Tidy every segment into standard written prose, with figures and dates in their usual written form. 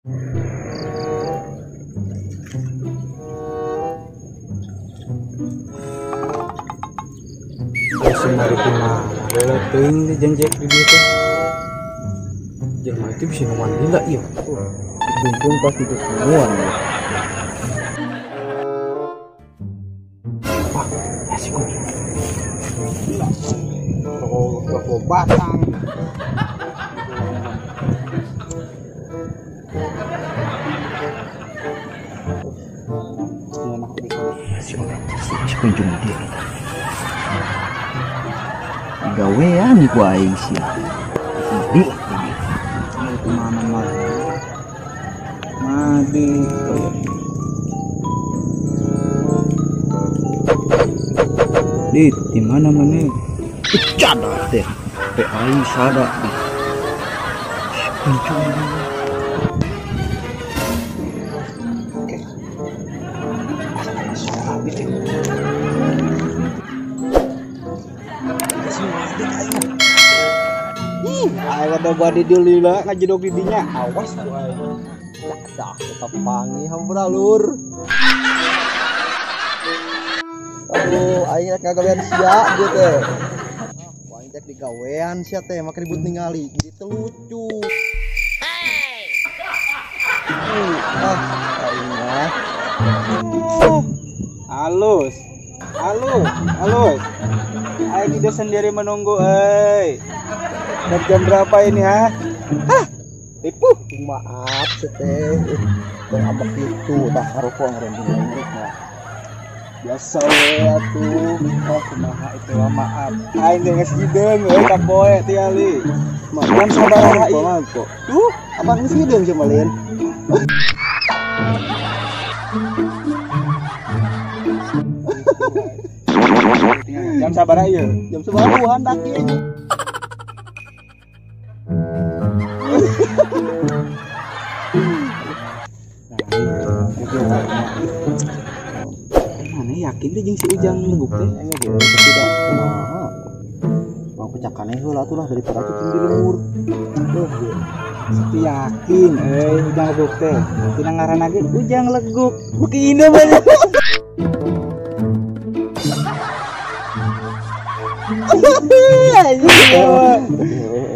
Semari kemana? Bela ting di janjek di dia teh. Jangan itu bisa nuan gila ya. Untung pas itu semua. Wah, asik kok. Toko batang. Si kunjung dia. Gawean ku aing sia. Di kemana mah? Madi. Di mana mana? Cada teh. Pe aing sada. Kunjung. Oke. Asal bikin. Ayo ada badi dulu lah ngajedok didinya. Awas tuh ayo. Dah tetap pangi hambra lur. Aduh, aing rek ngagawean sia gitu. Aing teh digawean sia teh make ribut ningali. Jadi teu lucu. Aing mah. Halus. Aing hidup sendiri menunggu, dari jam berapa ini ha? Hah? Tipu, maaf seteh. Tong abak itu tak haroko ngarendina inget mah. Biasa ya tuh. Oh kumaha itu maaf. Aing geus gideung tak poe tiali. Makan sabaraha ieu. Tuh, abang geus gideung sia malin. Jam sabaraha ieu? Jam 10 handak ieu. Mana yakin deh jeung si Ujang leguk teh? Enggak boleh tidak. Kumaha? Bang pecakane heula atuh lah daripada atuh di lembur. Tapi yakin Ujang leguk teh. Tina ngaranna ge Ujang leguk. Beuki ide banget.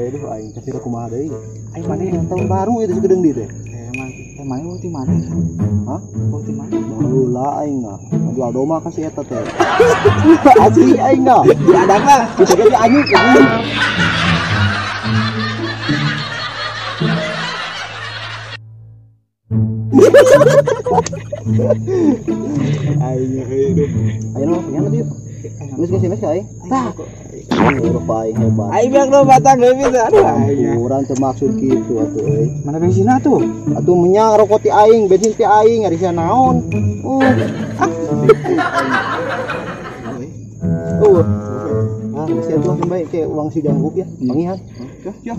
Aduh aing teh tidak kumaha deui. Aing maneh yang tahun baru itu segedeng di teh. Emang ulti mana? Hah? Ulti mana? Baheula aing mah. Jual doma ka si eta teh. Asli aing mah. Ada mah. Bisa ge anjing. Aing hidup. Aing mah punya tadi. Geus aing. Tah. Aing hebat. Aing biang lo batang ge bisa. Aduh aing. Urang teu maksud kitu atuh euy. Mana bensinna tuh? Atuh menyang rokok ti aing, bensin ti aing, ari sia naon. Masih atuh sampai ke uang si janggup ya. Pangihan. Ya.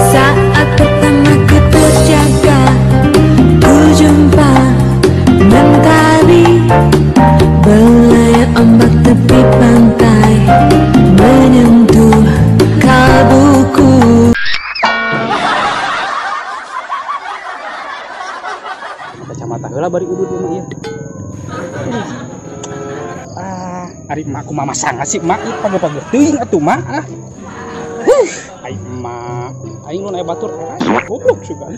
Saat pertama ku terjaga, ku jumpa mentari belayar ombak tepi pantai menyentuh kalbuku. Kacamata heula bari udud ieu mah ieu. Ari emak kumaha sangat sih emak ieu page-page teuing atuh emak. Aing emak, aing nu aya batur goblok sugan.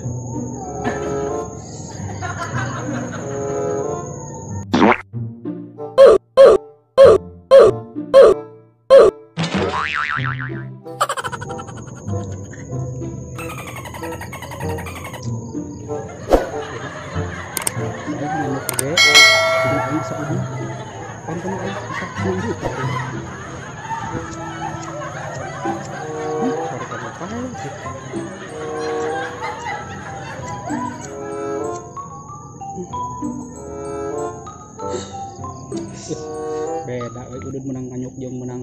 Beda udud menang anyuk jeung menang